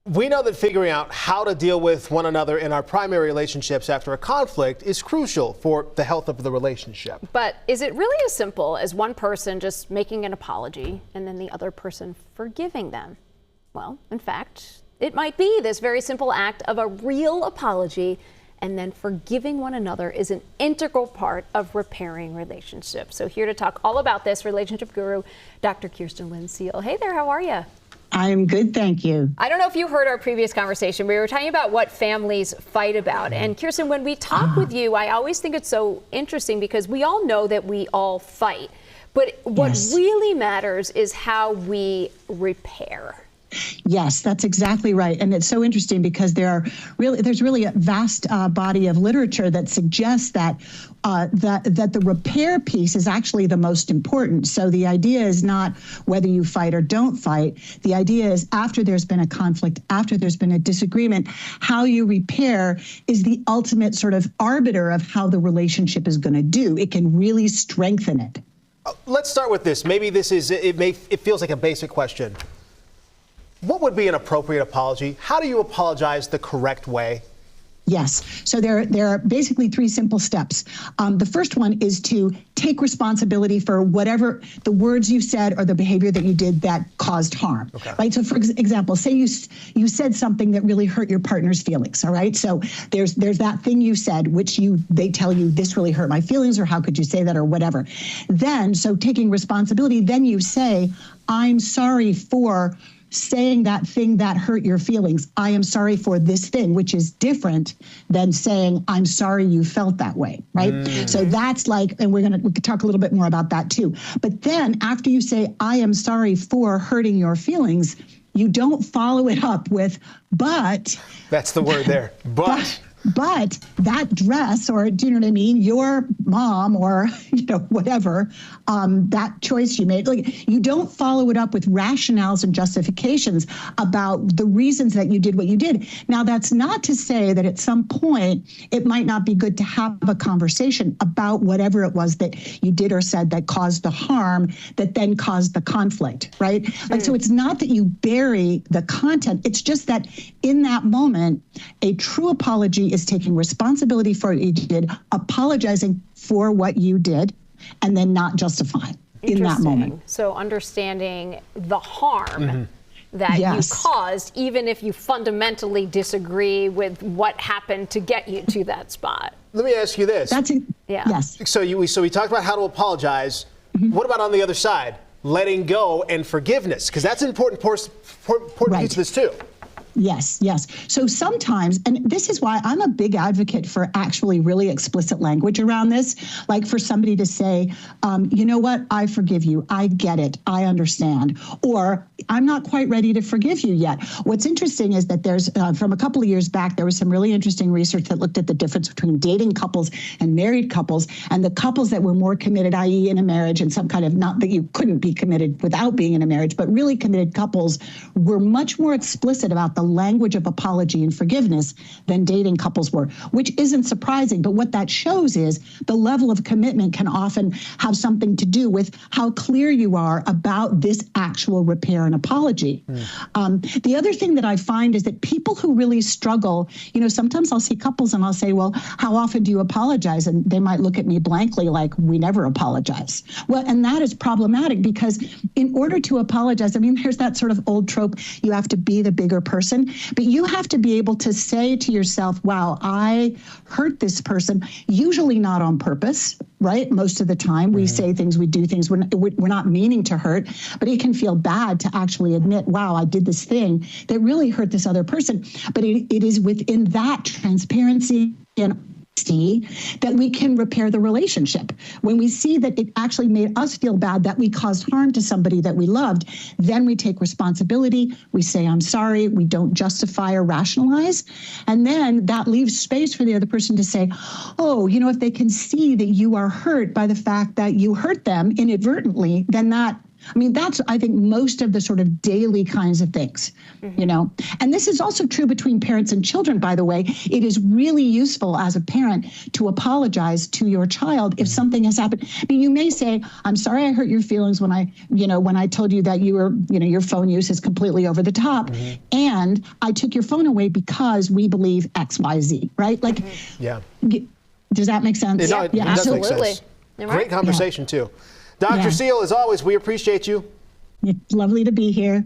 We know that figuring out how to deal with one another in our primary relationships after a conflict is crucial for the health of the relationship. But is it really as simple as one person just making an apology and then the other person forgiving them? Well, in fact, it might be this very simple act of a real apology, and then forgiving one another is an integral part of repairing relationships. So here to talk all about this, relationship guru, Dr. Kirsten Lind Seal. Hey there, how are you? I'm good, thank you. I don't know if you heard our previous conversation. We were talking about what families fight about. And Kirsten, when we talk with you, I always think it's so interesting because we all know that we all fight. But what really matters is how we repair. Yes, that's exactly right. And it's so interesting because there's really a vast body of literature that suggests that that the repair piece is actually the most important. So the idea is not whether you fight or don't fight. The idea is after there's been a conflict, after there's been a disagreement, how you repair is the ultimate sort of arbiter of how the relationship is going to do. It can really strengthen it. Let's start with this. Maybe it feels like a basic question. What would be an appropriate apology? How do you apologize the correct way? Yes. So there are basically three simple steps. The first one is to take responsibility for whatever the words you said or the behavior that you did that caused harm. Okay. Right. So, for example, say you said something that really hurt your partner's feelings. All right. So there's that thing you said, which they tell you this really hurt my feelings, or how could you say that, or whatever. Then, so taking responsibility, then you say, I'm sorry for saying that thing that hurt your feelings. I am sorry for this thing, which is different than saying, I'm sorry you felt that way, right? Mm-hmm. So that's like, and we could talk a little bit more about that too. But then after you say, I am sorry for hurting your feelings, you don't follow it up with, but. That's the word there, But that dress, or do you know what I mean? Your mom, or whatever, that choice you made, like, you don't follow it up with rationales and justifications about the reasons that you did what you did. Now, that's not to say that at some point it might not be good to have a conversation about whatever it was that you did or said that caused the harm that then caused the conflict, right? Like, so it's not that you bury the content. It's just that in that moment, a true apology is taking responsibility for what you did, apologizing for what you did, and then not justifying in that moment. So understanding the harm that you caused, even if you fundamentally disagree with what happened to get you to that spot. Let me ask you this. Yes. So we talked about how to apologize. What about on the other side? Letting go and forgiveness, because that's an important piece of this too. Yes. So sometimes, and this is why I'm a big advocate for actually really explicit language around this, like for somebody to say, you know what, I forgive you. I get it. I understand. Or I'm not quite ready to forgive you yet. What's interesting is that there's, from a couple of years back, there was some really interesting research that looked at the difference between dating couples and married couples, and the couples that were more committed, i.e. in a marriage, and some kind of, not that you couldn't be committed without being in a marriage, but really committed couples were much more explicit about the language of apology and forgiveness than dating couples were, which isn't surprising. But what that shows is the level of commitment can often have something to do with how clear you are about this actual repair and apology. The other thing that I find is that people who really struggle, sometimes I'll see couples and I'll say, well, how often do you apologize? And they might look at me blankly like, we never apologize. Well, and that is problematic because in order to apologize, there's that sort of old trope, you have to be the bigger person. But you have to be able to say to yourself, wow, I hurt this person, usually not on purpose, right? Most of the time we say things, we do things we're not meaning to hurt, but it can feel bad to actually admit, wow, I did this thing that really hurt this other person. But it is within that transparency and that we can repair the relationship. When we see that it actually made us feel bad, that we caused harm to somebody that we loved, then we take responsibility. We say, I'm sorry. We don't justify or rationalize. And then that leaves space for the other person to say, oh, if they can see that you are hurt by the fact that you hurt them inadvertently, then that I mean, that's, I think, most of the sort of daily kinds of things, you know. And this is also true between parents and children, by the way. It is really useful as a parent to apologize to your child if something has happened. I mean, you may say, I'm sorry I hurt your feelings when I told you that your phone use is completely over the top. And I took your phone away because we believe X, Y, Z, right? Like, Yeah. Does that make sense? It does make absolutely. sense. Great conversation, too. Dr. Yeah. Seal, as always, we appreciate you. It's lovely to be here.